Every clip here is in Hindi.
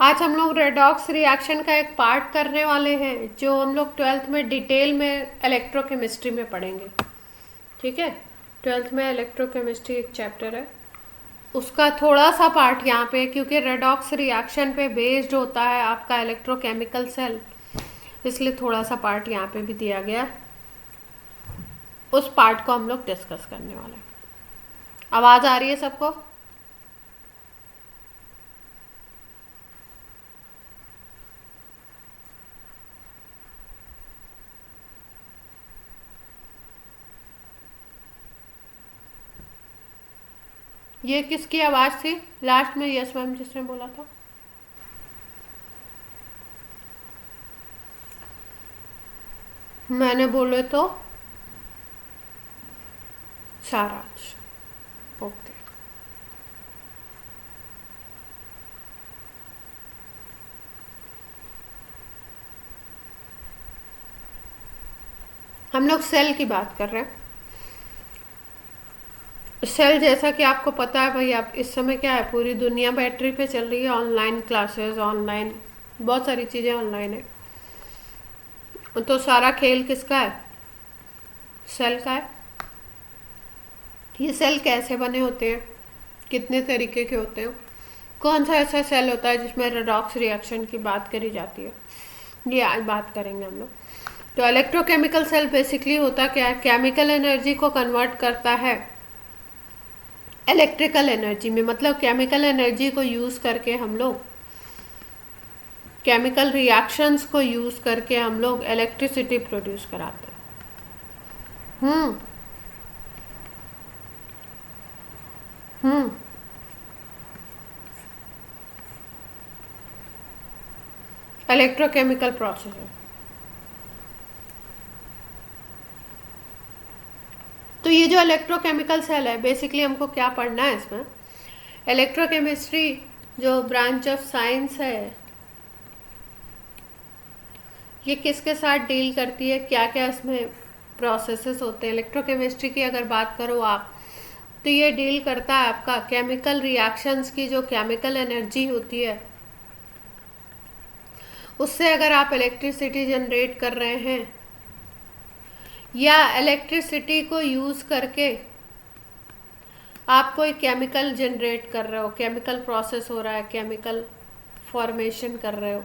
आज हम लोग रेडॉक्स रिएक्शन का एक पार्ट करने वाले हैं जो हम लोग 12th में डिटेल में इलेक्ट्रोकेमिस्ट्री में पढ़ेंगे। ठीक है, 12th में इलेक्ट्रोकेमिस्ट्री एक चैप्टर है, उसका थोड़ा सा पार्ट यहाँ पे, क्योंकि रेडॉक्स रिएक्शन पे बेस्ड होता है आपका इलेक्ट्रोकेमिकल सेल, इसलिए थोड़ा सा पार्ट यहाँ पे भी दिया गया। उस पार्ट को हम लोग डिस्कस करने वाले हैं। आवाज़ आ रही है सबको? ये किसकी आवाज़ थी लास्ट में? यस मैम, जिसने बोला था। मैंने बोले तो सारांश। ओके, हम लोग सेल की बात कर रहे हैं। सेल, जैसा कि आपको पता है भाई, आप इस समय क्या है, पूरी दुनिया बैटरी पे चल रही है। ऑनलाइन क्लासेस, ऑनलाइन बहुत सारी चीज़ें ऑनलाइन है। तो सारा खेल किसका है? सेल का है। ये सेल कैसे बने होते हैं, कितने तरीके के होते हैं, कौन सा ऐसा सेल होता है जिसमें रेडॉक्स रिएक्शन की बात करी जाती है, ये आज बात करेंगे हम लोग। तो इलेक्ट्रोकेमिकल सेल बेसिकली होता क्या है, केमिकल एनर्जी को कन्वर्ट करता है इलेक्ट्रिकल एनर्जी में। मतलब केमिकल एनर्जी को यूज़ करके हम लोग, केमिकल रिएक्शंस को यूज़ करके हम लोग इलेक्ट्रिसिटी प्रोड्यूस कराते हैं। हम्म हम्म इलेक्ट्रोकेमिकल प्रोसेस है। तो ये जो इलेक्ट्रोकेमिकल सेल है, बेसिकली हमको क्या पढ़ना है इसमें? इलेक्ट्रोकेमिस्ट्री जो ब्रांच ऑफ साइंस है, ये किसके साथ डील करती है, क्या क्या इसमें प्रोसेसेस होते हैं। इलेक्ट्रोकेमिस्ट्री की अगर बात करो आप, तो ये डील करता है आपका केमिकल रिएक्शंस की जो केमिकल एनर्जी होती है, उससे अगर आप इलेक्ट्रिसिटी जनरेट कर रहे हैं या इलेक्ट्रिसिटी को यूज़ करके आप कोई केमिकल जनरेट कर रहे हो, केमिकल प्रोसेस हो रहा है, केमिकल फॉर्मेशन कर रहे हो,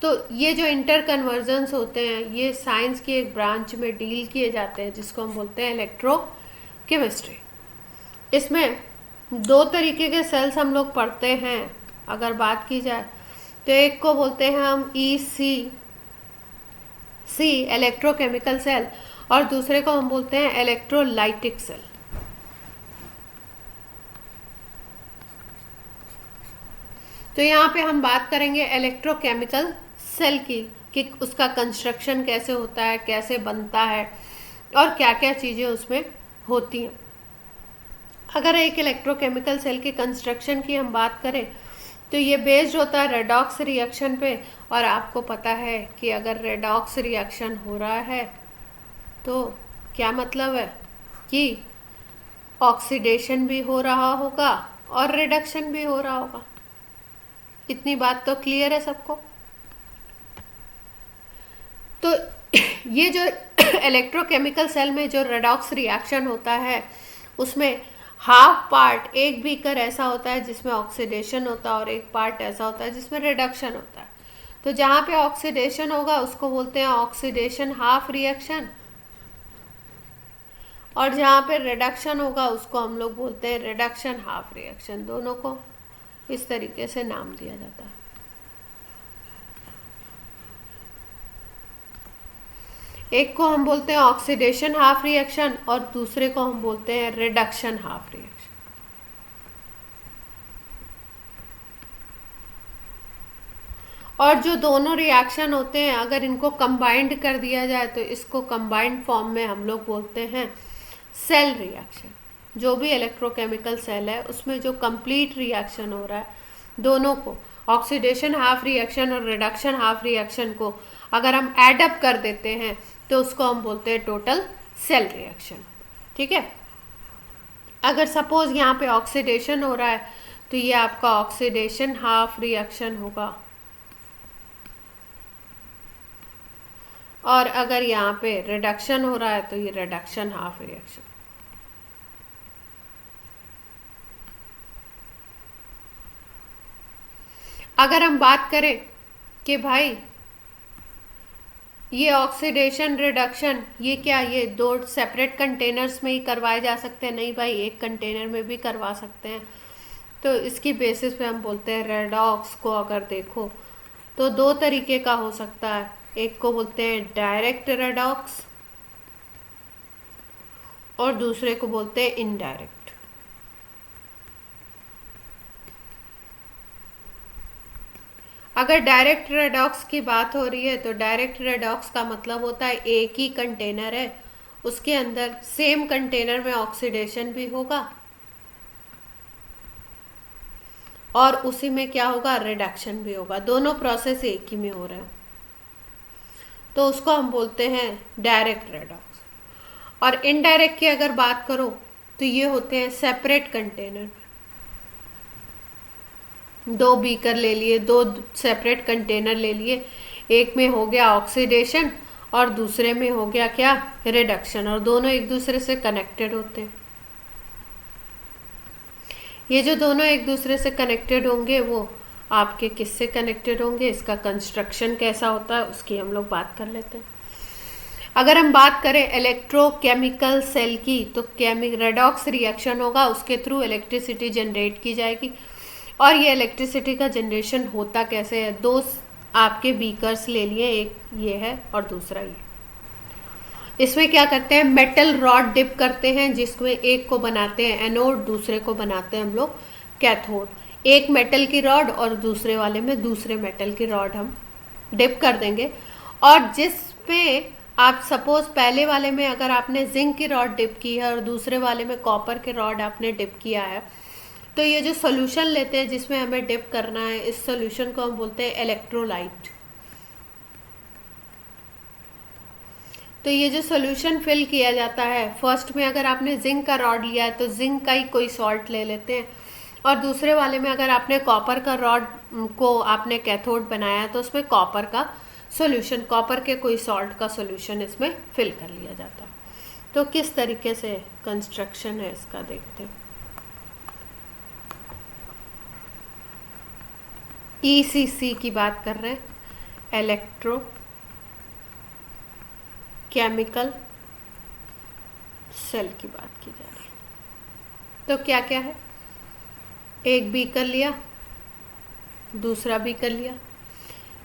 तो ये जो इंटर कन्वर्जन्स होते हैं, ये साइंस की एक ब्रांच में डील किए जाते हैं, जिसको हम बोलते हैं इलेक्ट्रोकेमिस्ट्री। इसमें दो तरीके के सेल्स हम लोग पढ़ते हैं अगर बात की जाए तो। एक को बोलते हैं हम सी इलेक्ट्रोकेमिकल सेल, और दूसरे को हम बोलते हैं इलेक्ट्रोलाइटिक सेल। तो यहाँ पे हम बात करेंगे इलेक्ट्रोकेमिकल सेल की, कि उसका कंस्ट्रक्शन कैसे होता है, कैसे बनता है, और क्या क्या चीज़ें उसमें होती हैं। अगर एक इलेक्ट्रोकेमिकल सेल की कंस्ट्रक्शन की हम बात करें तो ये बेस्ड होता है रेडॉक्स रिएक्शन पे। और आपको पता है कि अगर रेडॉक्स रिएक्शन हो रहा है तो क्या मतलब है कि ऑक्सीडेशन भी हो रहा होगा और रिडक्शन भी हो रहा होगा। इतनी बात तो क्लियर है सबको? तो ये जो इलेक्ट्रोकेमिकल सेल में जो रेडॉक्स रिएक्शन होता है, उसमें हाफ पार्ट, एक बीकर ऐसा होता है जिसमें ऑक्सीडेशन होता है और एक पार्ट ऐसा होता है जिसमें रिडक्शन होता है। तो जहाँ पे ऑक्सीडेशन होगा उसको बोलते हैं ऑक्सीडेशन हाफ रिएक्शन, और जहाँ पे रिडक्शन होगा उसको हम लोग बोलते हैं रिडक्शन हाफ रिएक्शन। दोनों को इस तरीके से नाम दिया जाता है। एक को हम बोलते हैं ऑक्सीडेशन हाफ रिएक्शन और दूसरे को हम बोलते हैं रिडक्शन हाफ रिएक्शन। और जो दोनों रिएक्शन होते हैं, अगर इनको कंबाइंड कर दिया जाए तो इसको कंबाइंड फॉर्म में हम लोग बोलते हैं सेल रिएक्शन। जो भी इलेक्ट्रोकेमिकल सेल है उसमें जो कंप्लीट रिएक्शन हो रहा है, दोनों को, ऑक्सीडेशन हाफ रिएक्शन और रिडक्शन हाफ रिएक्शन को अगर हम एडअप कर देते हैं तो उसको हम बोलते हैं टोटल सेल रिएक्शन। ठीक है, अगर सपोज यहाँ पे ऑक्सीडेशन हो रहा है तो ये आपका ऑक्सीडेशन हाफ रिएक्शन होगा। और अगर यहाँ पे रिडक्शन हो रहा है तो ये रिडक्शन हाफ रिएक्शन। अगर हम बात करें कि भाई ये ऑक्सीडेशन रिडक्शन ये क्या, ये दो सेपरेट कंटेनर्स में ही करवाए जा सकते हैं? नहीं भाई, एक कंटेनर में भी करवा सकते हैं। तो इसकी बेसिस पे हम बोलते हैं रेडॉक्स को अगर देखो तो दो तरीके का हो सकता है। एक को बोलते हैं डायरेक्ट रेडॉक्स और दूसरे को बोलते हैं इनडायरेक्ट। अगर डायरेक्ट रेडॉक्स की बात हो रही है तो डायरेक्ट रेडॉक्स का मतलब होता है एक ही कंटेनर है, उसके अंदर सेम कंटेनर में ऑक्सीडेशन भी होगा और उसी में क्या होगा, रिडक्शन भी होगा। दोनों प्रोसेस एक ही में हो रहे हैं, तो उसको हम बोलते हैं डायरेक्ट रेडॉक्स। और इनडायरेक्ट की अगर बात करो तो ये होते हैं सेपरेट कंटेनर। दो बीकर ले लिए, दो सेपरेट कंटेनर ले लिए, एक में हो गया ऑक्सीडेशन और दूसरे में हो गया क्या, रिडक्शन, और दोनों एक दूसरे से कनेक्टेड होते हैं। ये जो दोनों एक दूसरे से कनेक्टेड होंगे वो आपके किससे कनेक्टेड होंगे, इसका कंस्ट्रक्शन कैसा होता है उसकी हम लोग बात कर लेते हैं। अगर हम बात करें इलेक्ट्रोकेमिकल सेल की तो रेडॉक्स रिएक्शन होगा, उसके थ्रू इलेक्ट्रिसिटी जनरेट की जाएगी। और ये इलेक्ट्रिसिटी का जनरेशन होता कैसे है, दो आपके बीकर्स ले लिए, एक ये है और दूसरा ये। इसमें क्या करते हैं, मेटल रॉड डिप करते हैं जिसमें एक को बनाते हैं एनोड, दूसरे को बनाते हैं हम लोग कैथोड। एक मेटल की रॉड और दूसरे वाले में दूसरे मेटल की रॉड हम डिप कर देंगे। और जिसमें आप सपोज पहले वाले में अगर आपने जिंक की रॉड डिप की है और दूसरे वाले में कॉपर के रॉड आपने डिप किया है, तो ये जो सोल्यूशन लेते हैं जिसमें हमें डिप करना है, इस सोल्यूशन को हम बोलते हैं इलेक्ट्रोलाइट। तो ये जो सोल्यूशन फिल किया जाता है, फर्स्ट में अगर आपने जिंक का रॉड लिया है तो जिंक का ही कोई सॉल्ट ले लेते हैं, और दूसरे वाले में अगर आपने कॉपर का रॉड को आपने कैथोड बनाया है तो उसमें कॉपर का सोल्यूशन, कॉपर के कोई सॉल्ट का सोल्यूशन इसमें फिल कर लिया जाता है। तो किस तरीके से कंस्ट्रक्शन है इसका देखते हैं। ईसीसी की बात कर रहे हैं, इलेक्ट्रो केमिकल सेल की बात की जा रही है। तो क्या क्या है, एक बीकर लिया, दूसरा बीकर लिया,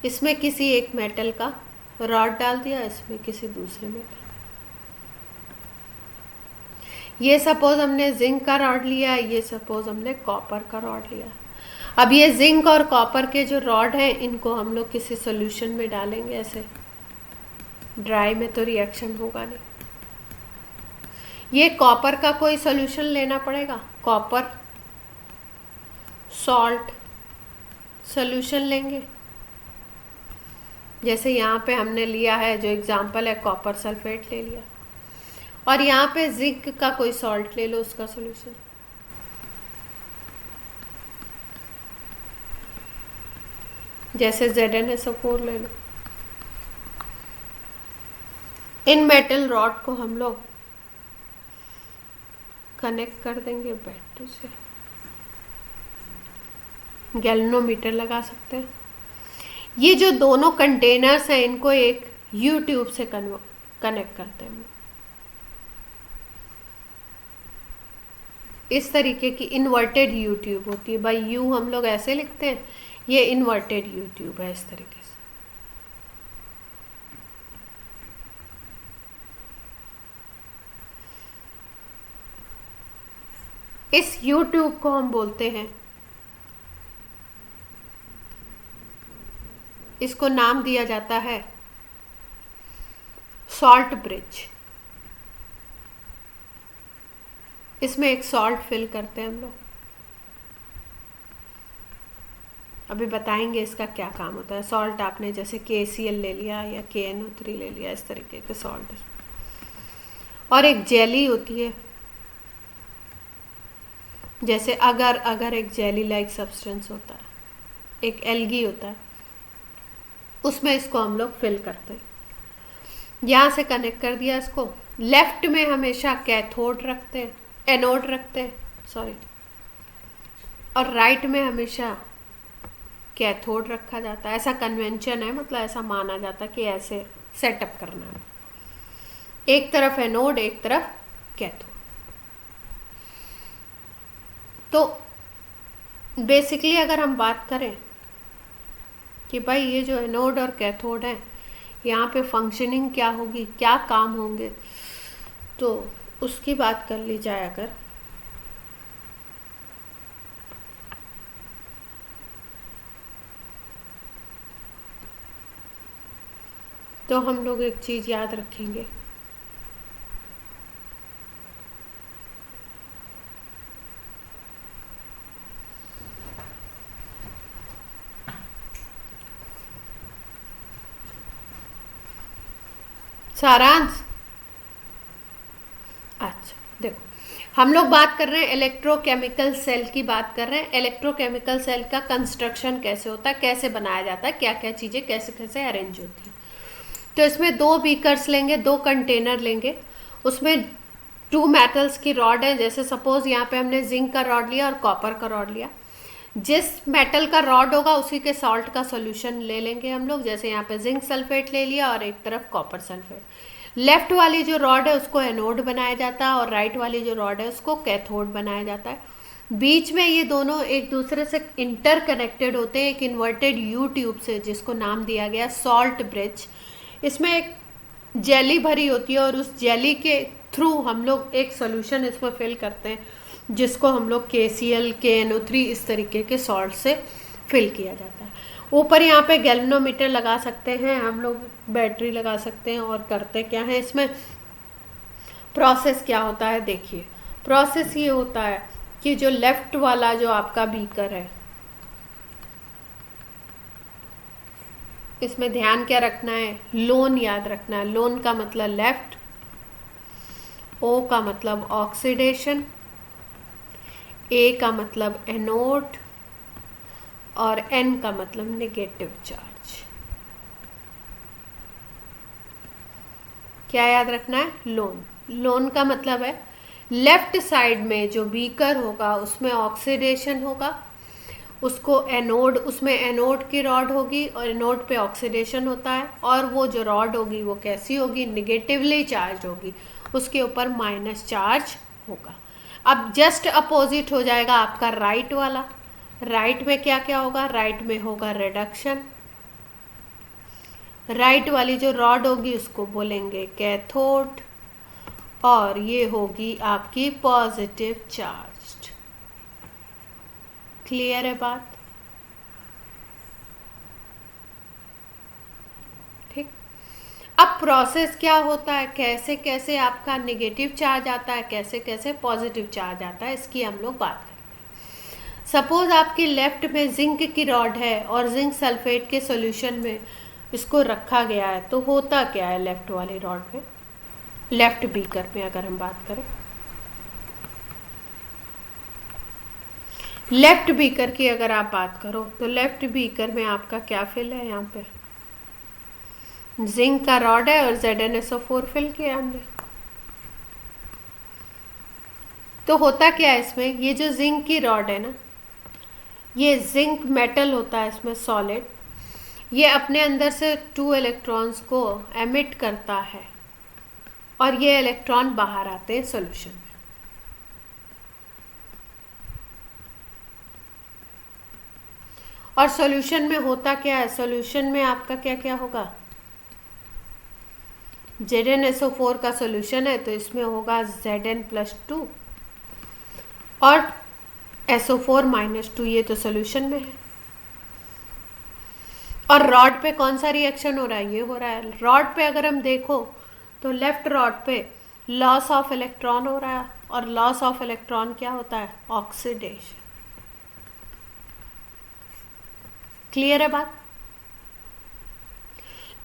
इसमें किसी एक मेटल का रॉड डाल दिया, इसमें किसी दूसरे मेटल। ये सपोज हमने जिंक का रॉड लिया, ये सपोज हमने कॉपर का रॉड लिया। अब ये जिंक और कॉपर के जो रॉड हैं इनको हम लोग किसी सोल्यूशन में डालेंगे, ऐसे ड्राई में तो रिएक्शन होगा नहीं। ये कॉपर का कोई सोल्यूशन लेना पड़ेगा, कॉपर सॉल्ट सोल्यूशन लेंगे। जैसे यहाँ पे हमने लिया है जो एग्जांपल है, कॉपर सल्फेट ले लिया, और यहाँ पे जिंक का कोई सॉल्ट ले लो, उसका सोल्यूशन। जैसे ZnSO4 ले लो। इन मेटल रॉड को हम लोग कनेक्ट कर देंगे बैटरी से, गैल्वेनोमीटर लगा सकते हैं। ये जो दोनों कंटेनर्स हैं इनको एक यू ट्यूब से कनेक्ट करते हैं। इस तरीके की इन्वर्टेड यू ट्यूब होती है भाई, यू हम लोग ऐसे लिखते हैं, ये इन्वर्टेड यू ट्यूब है इस तरीके से। इस यू ट्यूब को हम बोलते हैं, इसको नाम दिया जाता है सॉल्ट ब्रिज। इसमें एक सॉल्ट फिल करते हैं हम लोग, अभी बताएंगे इसका क्या काम होता है। सॉल्ट आपने जैसे KCl ले लिया या KNO3 ले लिया, इस तरीके के सॉल्ट। और एक जेली होती है, जैसे अगर अगर एक जेली लाइक सब्सटेंस होता है, एक एल्गी होता है, उसमें इसको हम लोग फिल करते हैं। यहाँ से कनेक्ट कर दिया इसको। लेफ्ट में हमेशा कैथोड रखते हैं, एनोड रखते हैं, सॉरी, और राइट में हमेशा कैथोड रखा जाता है। ऐसा कन्वेंशन है, मतलब ऐसा माना जाता है कि ऐसे सेटअप करना है, एक तरफ एनोड एक तरफ कैथोड। तो बेसिकली अगर हम बात करें कि भाई ये जो एनोड और कैथोड है, यहाँ पे फंक्शनिंग क्या होगी, क्या काम होंगे, तो उसकी बात कर ली जाए अगर, तो हम लोग एक चीज़ याद रखेंगे, सारांश। अच्छा देखो, हम लोग बात कर रहे हैं इलेक्ट्रोकेमिकल सेल की बात कर रहे हैं। इलेक्ट्रोकेमिकल सेल का कंस्ट्रक्शन कैसे होता है, कैसे बनाया जाता है, क्या क्या चीज़ें कैसे कैसे अरेंज होती है। तो इसमें 2 बीकर्स लेंगे, 2 कंटेनर लेंगे, उसमें 2 मेटल्स की रॉड है। जैसे सपोज यहाँ पे हमने जिंक का रॉड लिया और कॉपर का रॉड लिया। जिस मेटल का रॉड होगा उसी के सॉल्ट का सॉल्यूशन ले लेंगे हम लोग। जैसे यहाँ पे जिंक सल्फेट ले लिया और एक तरफ कॉपर सल्फेट। लेफ्ट वाली जो रॉड है उसको एनोड बनाया जाता है और राइट वाली जो रॉड है उसको कैथोड बनाया जाता है। बीच में ये दोनों एक दूसरे से इंटर कनेक्टेड होते हैं एक इन्वर्टेड यू ट्यूब से, जिसको नाम दिया गया सॉल्ट ब्रिज। इसमें एक जेली भरी होती है और उस जेली के थ्रू हम लोग एक सोल्यूशन इसमें फिल करते हैं, जिसको हम लोग KCl KNO3 इस तरीके के सॉल्ट से फिल किया जाता है। ऊपर यहाँ पे गैल्वेनोमीटर लगा सकते हैं हम लोग, बैटरी लगा सकते हैं। और करते क्या है इसमें, प्रोसेस क्या होता है देखिए। प्रोसेस ये होता है कि जो लेफ्ट वाला जो आपका बीकर है, इसमें ध्यान क्या रखना है, लोन याद रखना है। लोन का मतलब लेफ्ट, O का मतलब ऑक्सीडेशन, A का मतलब एनोड और N का मतलब नेगेटिव चार्ज। क्या याद रखना है, लोन। लोन का मतलब है लेफ्ट साइड में जो बीकर होगा उसमें ऑक्सीडेशन होगा, उसको एनोड, उसमें एनोड की रॉड होगी और एनोड पे ऑक्सीडेशन होता है। और वो जो रॉड होगी वो कैसी होगी, निगेटिवली चार्ज होगी, उसके ऊपर माइनस चार्ज होगा। अब जस्ट अपोजिट हो जाएगा आपका राइट वाला। राइट में क्या क्या होगा, राइट में होगा रिडक्शन। राइट वाली जो रॉड होगी उसको बोलेंगे कैथोड और ये होगी आपकी पॉजिटिव चार्ज। क्लियर है बात, ठीक। अब प्रोसेस क्या होता है, कैसे कैसे आपका नेगेटिव चार्ज आता है, कैसे कैसे पॉजिटिव चार्ज आता है, इसकी हम लोग बात करते हैं। सपोज आपके लेफ्ट में जिंक की रॉड है और जिंक सल्फेट के सॉल्यूशन में इसको रखा गया है, तो होता क्या है लेफ्ट वाली रॉड में, लेफ्ट बीकर में अगर हम बात करें, लेफ्ट बीकर की अगर आप बात करो तो लेफ्ट बीकर में आपका क्या फिल है, यहाँ पे जिंक का रॉड है और ZnSO4 फिल किया हमने। तो होता क्या है इसमें, ये जो जिंक की रॉड है ना, ये जिंक मेटल होता है इसमें सॉलिड, ये अपने अंदर से 2 इलेक्ट्रॉन्स को एमिट करता है और ये इलेक्ट्रॉन बाहर आते हैं सॉल्यूशन में। और सॉल्यूशन में होता क्या है, सॉल्यूशन में आपका क्या क्या होगा, ZnSO4 का सॉल्यूशन है तो इसमें होगा Zn+2 और SO4-2, ये तो सॉल्यूशन में है। और रॉड पे कौन सा रिएक्शन हो रहा है, ये हो रहा है। रॉड पे अगर हम देखो तो लेफ्ट रॉड पे लॉस ऑफ इलेक्ट्रॉन हो रहा है और लॉस ऑफ इलेक्ट्रॉन क्या होता है, ऑक्सीडेशन। क्लियर है बात।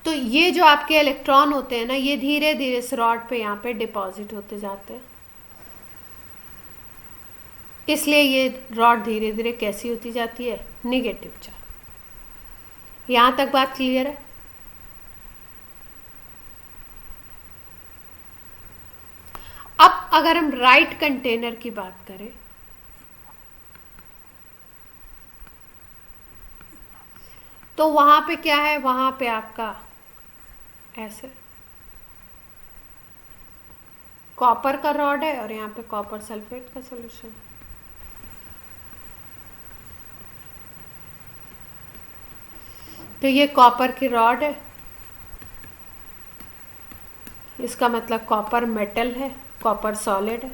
तो ये जो आपके इलेक्ट्रॉन होते हैं ना, ये धीरे धीरे इस रॉड पे यहाँ पे डिपॉजिट होते जाते हैं। इसलिए ये रॉड धीरे धीरे कैसी होती जाती है, निगेटिव चार्ज। यहां तक बात क्लियर है? अब अगर हम राइट कंटेनर की बात करें, तो वहां पे क्या है, वहां पे आपका ऐसे कॉपर का रॉड है और यहाँ पे कॉपर सल्फेट का सॉल्यूशन। तो ये कॉपर की रॉड है, इसका मतलब कॉपर मेटल है, कॉपर सॉलिड है,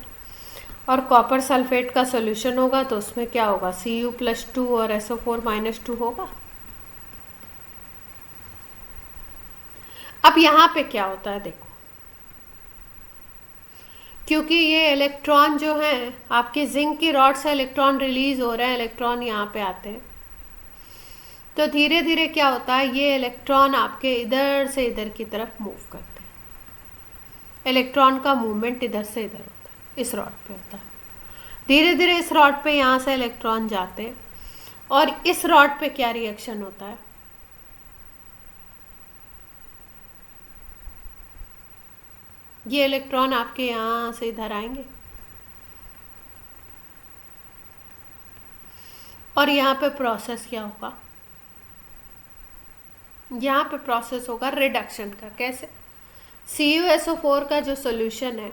और कॉपर सल्फेट का सॉल्यूशन होगा तो उसमें क्या होगा, Cu+2 और SO4-2 होगा। अब यहां पे क्या होता है देखो, क्योंकि ये इलेक्ट्रॉन जो है आपके जिंक की रॉड से इलेक्ट्रॉन रिलीज हो रहे हैं, इलेक्ट्रॉन यहाँ पे आते हैं, तो धीरे धीरे क्या होता है, ये इलेक्ट्रॉन आपके इधर से इधर की तरफ मूव करते हैं। इलेक्ट्रॉन का मूवमेंट इधर से इधर होता है, इस रॉड पे होता है। धीरे धीरे इस रॉड पे यहाँ से इलेक्ट्रॉन जाते हैं और इस रॉड पे क्या रिएक्शन होता है, ये इलेक्ट्रॉन आपके यहां से इधर आएंगे और यहाँ पे प्रोसेस क्या होगा, यहाँ पे प्रोसेस होगा रिडक्शन का। कैसे, CuSO4 का जो सॉल्यूशन है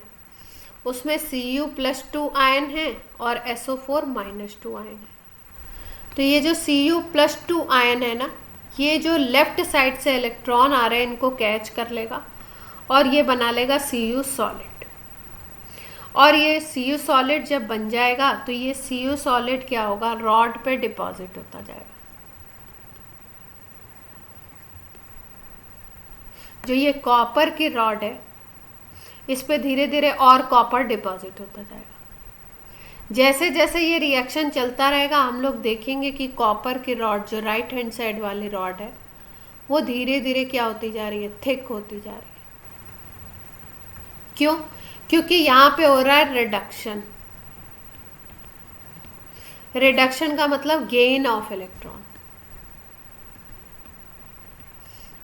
उसमें Cu+2 आयन है और SO4-2 आयन है। तो ये जो Cu+2 आयन है ना, ये जो लेफ्ट साइड से इलेक्ट्रॉन आ रहे हैं इनको कैच कर लेगा और ये बना लेगा Cu सॉलिड। और ये Cu सॉलिड जब बन जाएगा तो ये Cu सॉलिड क्या होगा, रॉड पे डिपॉजिट होता जाएगा। जो ये कॉपर की रॉड है इस पे धीरे धीरे और कॉपर डिपॉजिट होता जाएगा। जैसे जैसे ये रिएक्शन चलता रहेगा हम लोग देखेंगे कि कॉपर की रॉड जो राइट हैंड साइड वाली रॉड है वो धीरे धीरे क्या होती जा रही है, थिक होती जा रही है। क्यों? क्योंकि यहाँ पे हो रहा है रिडक्शन। रिडक्शन का मतलब गेन ऑफ इलेक्ट्रॉन,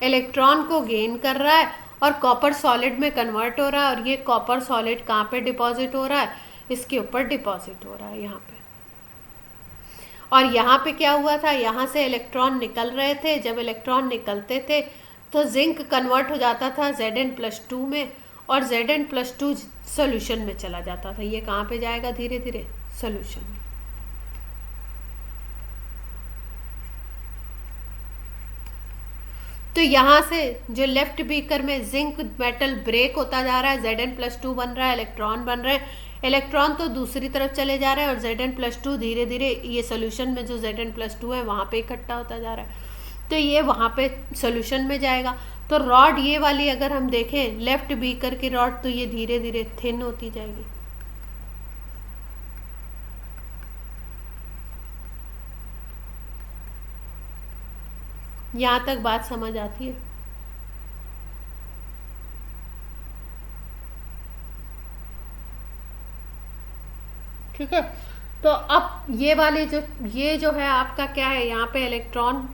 इलेक्ट्रॉन को गेन कर रहा है और कॉपर सॉलिड में कन्वर्ट हो रहा है। और ये कॉपर सॉलिड कहाँ पे डिपॉजिट हो रहा है, इसके ऊपर डिपॉजिट हो रहा है यहाँ पे। और यहाँ पे क्या हुआ था, यहाँ से इलेक्ट्रॉन निकल रहे थे, जब इलेक्ट्रॉन निकलते थे तो जिंक कन्वर्ट हो जाता था Zn+2 में और Zn+2 सोल्यूशन में चला जाता था। ये कहाँ पे जाएगा, धीरे धीरे सोल्यूशन में। तो यहाँ से जो लेफ्ट बीकर में जिंक मेटल ब्रेक होता जा रहा है, Zn+2 बन रहा है, इलेक्ट्रॉन बन रहे हैं, इलेक्ट्रॉन तो दूसरी तरफ चले जा रहे हैं और Zn+2 धीरे धीरे ये सोल्यूशन में जो Zn+2 है वहाँ पे इकट्ठा होता जा रहा है, तो ये वहाँ पे सोल्यूशन में जाएगा। तो रॉड ये वाली अगर हम देखें लेफ्ट बीकर की रॉड, तो ये धीरे धीरे थिन होती जाएगी। यहाँ तक बात समझ आती है? ठीक है। तो अब ये वाली ये जो है आपका क्या है, यहाँ पे इलेक्ट्रॉन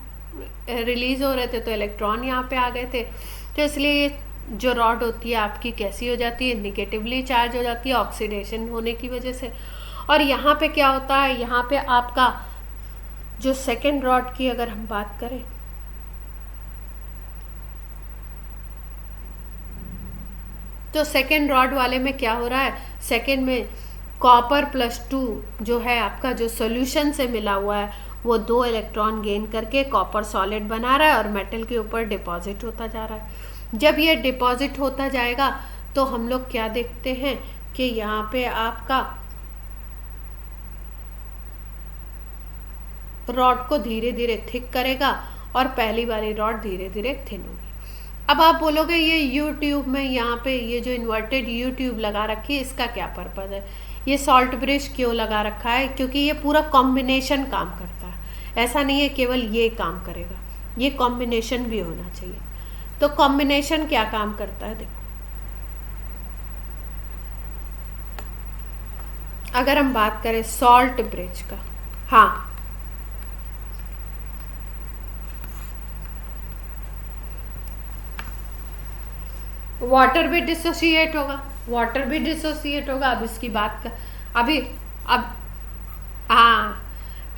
रिलीज हो रहे थे तो इलेक्ट्रॉन यहाँ पे आ गए थे, तो इसलिए ये जो रॉड होती है आपकी कैसी हो जाती है, निगेटिवली चार्ज हो जाती है ऑक्सीडेशन होने की वजह से। और यहाँ पे क्या होता है, यहाँ पे आपका जो सेकेंड रॉड की अगर हम बात करें, तो सेकेंड रॉड वाले में क्या हो रहा है, सेकेंड में Cr+2 जो है आपका जो सॉल्यूशन से मिला हुआ है वो 2 इलेक्ट्रॉन गेन करके कॉपर सॉलिड बना रहा है और मेटल के ऊपर डिपॉजिट होता जा रहा है। जब ये डिपॉजिट होता जाएगा तो हम लोग क्या देखते हैं कि यहाँ पे आपका रॉड को धीरे धीरे थिक करेगा और पहली वाली रॉड धीरे धीरे थिन होगी। अब आप बोलोगे ये यू ट्यूब में यहाँ पे ये जो इन्वर्टेड यू ट्यूब लगा रखी है इसका क्या पर्पज़ है, ये सॉल्ट ब्रिज क्यों लगा रखा है? क्योंकि ये पूरा कॉम्बिनेशन काम करता है, ऐसा नहीं है केवल ये काम करेगा, ये कॉम्बिनेशन भी होना चाहिए। तो कॉम्बिनेशन क्या काम करता है देखो, अगर हम बात करें सॉल्ट ब्रिज का, हाँ, वाटर भी डिसोसिएट होगा, वाटर भी डिसोसिएट होगा। अब इसकी बात कर, अभी, अब, हाँ,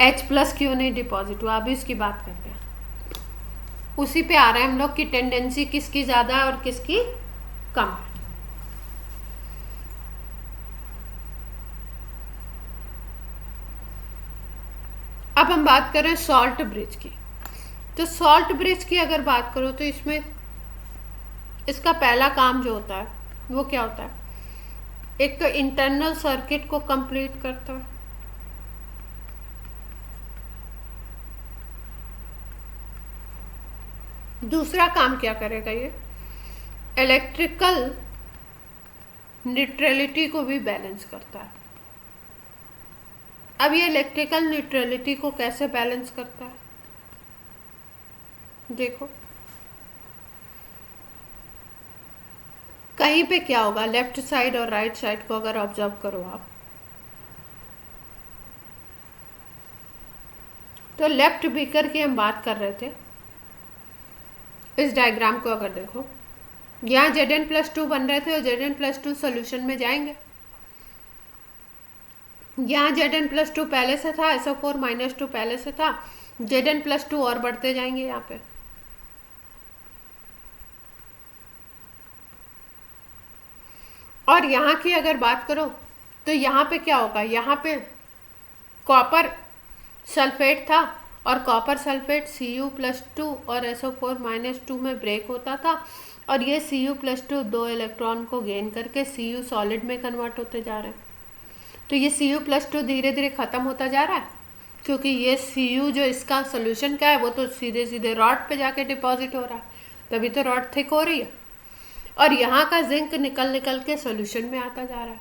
H+ क्यों नहीं डिपॉजिट हुआ, अभी इसकी बात करते हैं। उसी पे आ रहे हैं हम लोग की टेंडेंसी किसकी ज़्यादा है और किसकी कम है। अब हम बात करें सॉल्ट ब्रिज की। तो सॉल्ट ब्रिज की अगर बात करो तो इसमें इसका पहला काम जो होता है वो क्या होता है, एक तो इंटरनल सर्किट को कंप्लीट करता है, दूसरा काम क्या करेगा ये, इलेक्ट्रिकल न्यूट्रलिटी को भी बैलेंस करता है। अब ये इलेक्ट्रिकल न्यूट्रलिटी को कैसे बैलेंस करता है, देखो कहीं पे क्या होगा, लेफ्ट साइड और राइट साइड को अगर ऑब्जर्व करो आप, तो लेफ्ट बीकर की हम बात कर रहे थे। इस डायग्राम को अगर देखो, यहाँ Zn+2 बन रहे थे और Zn+2 सोल्यूशन में जाएंगे। यहाँ Zn+2 पहले से था, SO4-2 पहले से था, Zn+2 और बढ़ते जाएंगे यहाँ पे। और यहाँ की अगर बात करो तो यहाँ पे क्या होगा, यहाँ पे कॉपर सल्फेट था और कॉपर सल्फेट Cu+2 और SO4-2 में ब्रेक होता था, और ये Cu+2 2 इलेक्ट्रॉन को गेन करके Cu सॉलिड में कन्वर्ट होते जा रहे हैं। तो ये Cu+2 धीरे धीरे ख़त्म होता जा रहा है, क्योंकि ये Cu जो इसका सोल्यूशन का है वो तो सीधे सीधे रॉड पे जाके डिपॉजिट हो रहा है, तभी तो रॉड थिक हो रही है, और यहाँ का जिंक निकल निकल के सोल्यूशन में आता जा रहा है।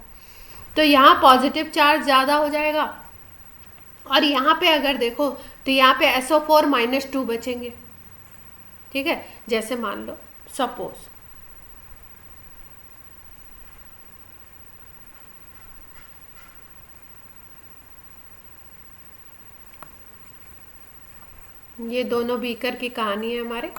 तो यहाँ पॉजिटिव चार्ज ज़्यादा हो जाएगा, और यहाँ पे अगर देखो तो यहाँ पे SO4-2 बचेंगे। ठीक है, जैसे मान लो सपोज ये दोनों बीकर की कहानी है हमारे।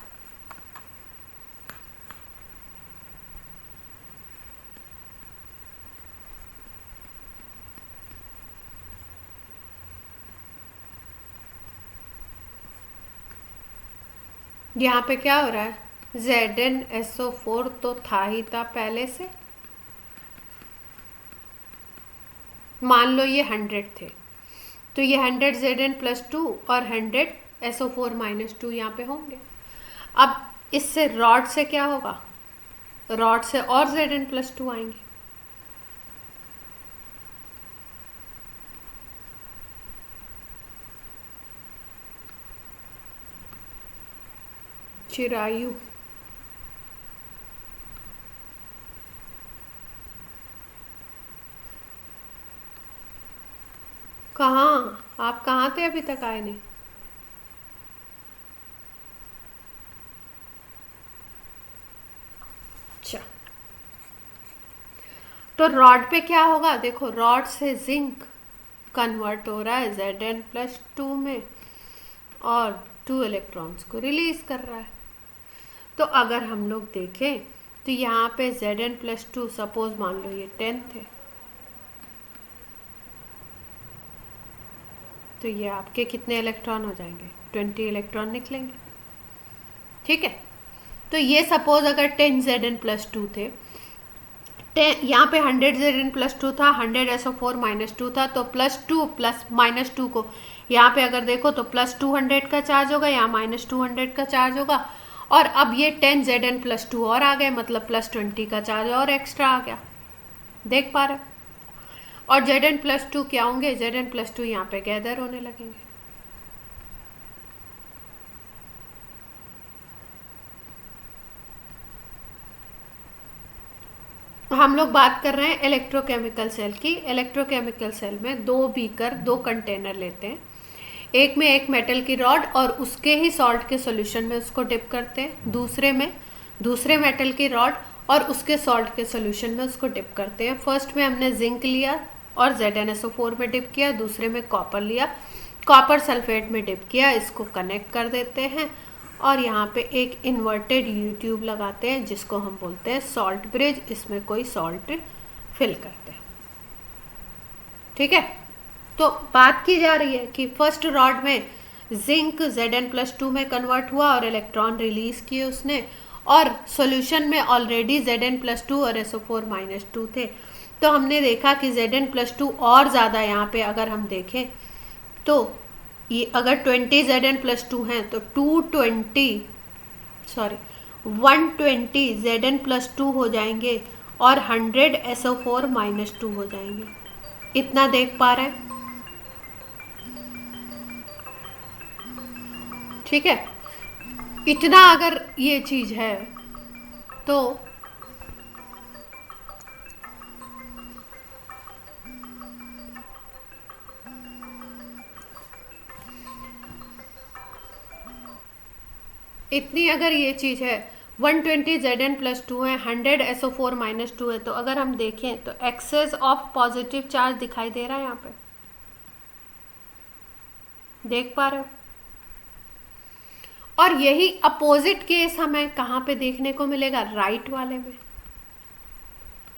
यहाँ पे क्या हो रहा है, ZnSO4 तो था ही था पहले से, मान लो ये 100 थे, तो ये 100 Zn+2 और 100 SO4-2 यहाँ पे होंगे। अब इससे रॉड से क्या होगा, रॉड से और Zn+2 आएंगे। चिरायु, कहाँ आप, कहाँ थे, अभी तक आए नहीं? अच्छा, तो रॉड पे क्या होगा, देखो रॉड से जिंक कन्वर्ट हो रहा है Zn+2 में और 2 इलेक्ट्रॉन्स को रिलीज कर रहा है। तो अगर हम लोग देखें तो यहाँ पे Zn+2 सपोज मान लो ये 10 थे, तो ये आपके कितने इलेक्ट्रॉन हो जाएंगे, 20 इलेक्ट्रॉन निकलेंगे। ठीक है, तो ये सपोज अगर 10 Zn+2 थे, यहाँ पे 100 Zn+2 था, 100 SO4-2 था, तो +2 प्लस -2 को यहाँ पे अगर देखो तो +200 का चार्ज होगा, यहाँ -200 का चार्ज होगा, और अब ये 10 Zn+2 और आ गए, मतलब +20 का चार्ज और एक्स्ट्रा आ गया, देख पा रहे। और Zn+2 क्या होंगे, Zn+2 यहाँ पे गैदर होने लगेंगे। हम लोग बात कर रहे हैं इलेक्ट्रोकेमिकल सेल की। इलेक्ट्रोकेमिकल सेल में 2 बीकर 2 कंटेनर लेते हैं, एक में एक मेटल की रॉड और उसके ही सॉल्ट के सॉल्यूशन में उसको डिप करते हैं, दूसरे में दूसरे मेटल की रॉड और उसके सॉल्ट के सॉल्यूशन में उसको डिप करते हैं। फर्स्ट में हमने जिंक लिया और ZnSO4 में डिप किया, दूसरे में कॉपर लिया, कॉपर सल्फेट में डिप किया, इसको कनेक्ट कर देते हैं और यहाँ पे एक इन्वर्टेड यू ट्यूब लगाते हैं जिसको हम बोलते हैं सॉल्ट ब्रिज, इसमें कोई सॉल्ट फिल करते हैं। ठीक है, तो बात की जा रही है कि फर्स्ट रॉड में जिंक Zn+2 में कन्वर्ट हुआ और इलेक्ट्रॉन रिलीज किए उसने, और सॉल्यूशन में ऑलरेडी Zn+2 और SO4-2 थे। तो हमने देखा कि Zn+2 और ज़्यादा यहाँ पे अगर हम देखें तो ये अगर 20 Zn+2 हैं तो 120 Zn+2 हो जाएंगे और 100 SO4-2 हो जाएंगे। इतना देख पा रहे हैं? ठीक है, इतना अगर ये चीज है तो इतनी अगर ये चीज है, 120 Zn+2 है, 100 SO4-2 है, तो अगर हम देखें तो एक्सेस ऑफ पॉजिटिव चार्ज दिखाई दे रहा है यहाँ पे, देख पा रहे हो? और यही अपोजिट केस हमें कहाँ पे देखने को मिलेगा? राइट वाले में।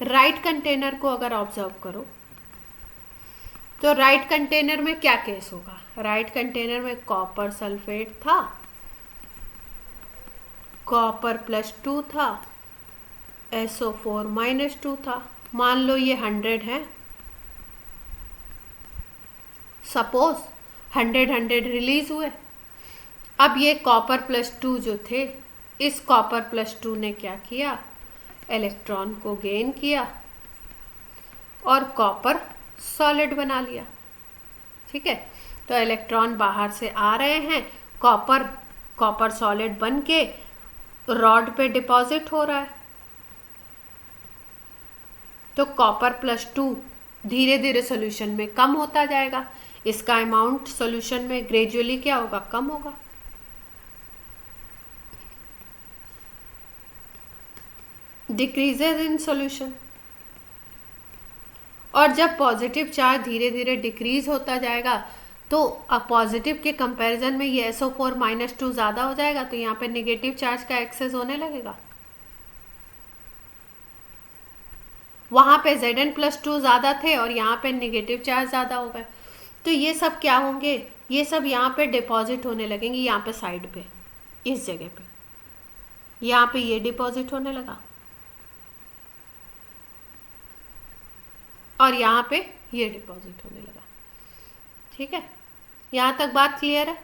राइट कंटेनर को अगर ऑब्जर्व करो तो राइट कंटेनर में क्या केस होगा? राइट कंटेनर में कॉपर सल्फेट था, कॉपर +2 था, SO4-2 था। मान लो ये 100 है, सपोज 100 रिलीज हुए। अब ये कॉपर +2 जो थे, इस कॉपर +2 ने क्या किया? इलेक्ट्रॉन को गेन किया और कॉपर सॉलिड बना लिया। ठीक है, तो इलेक्ट्रॉन बाहर से आ रहे हैं, कॉपर सॉलिड बन के रॉड पे डिपॉजिट हो रहा है। तो कॉपर +2 धीरे धीरे सोल्यूशन में कम होता जाएगा, इसका अमाउंट सोल्यूशन में ग्रेजुअली क्या होगा? कम होगा। Decreases in solution. और जब पॉजिटिव चार्ज धीरे धीरे डिक्रीज होता जाएगा तो पॉजिटिव के कंपैरिजन में ये SO4-2 ज़्यादा हो जाएगा, तो यहाँ पे नेगेटिव चार्ज का एक्सेस होने लगेगा। वहाँ पे Zn+2 ज़्यादा थे और यहाँ पे नेगेटिव चार्ज ज़्यादा हो गए, तो ये सब क्या होंगे? ये सब यहाँ पे डिपॉजिट होने लगेंगे, यहाँ पे साइड पे, इस जगह पे, यहाँ पे ये डिपॉजिट होने लगा और यहाँ पे ये डिपॉजिट होने लगा। ठीक है, यहाँ तक बात क्लियर है?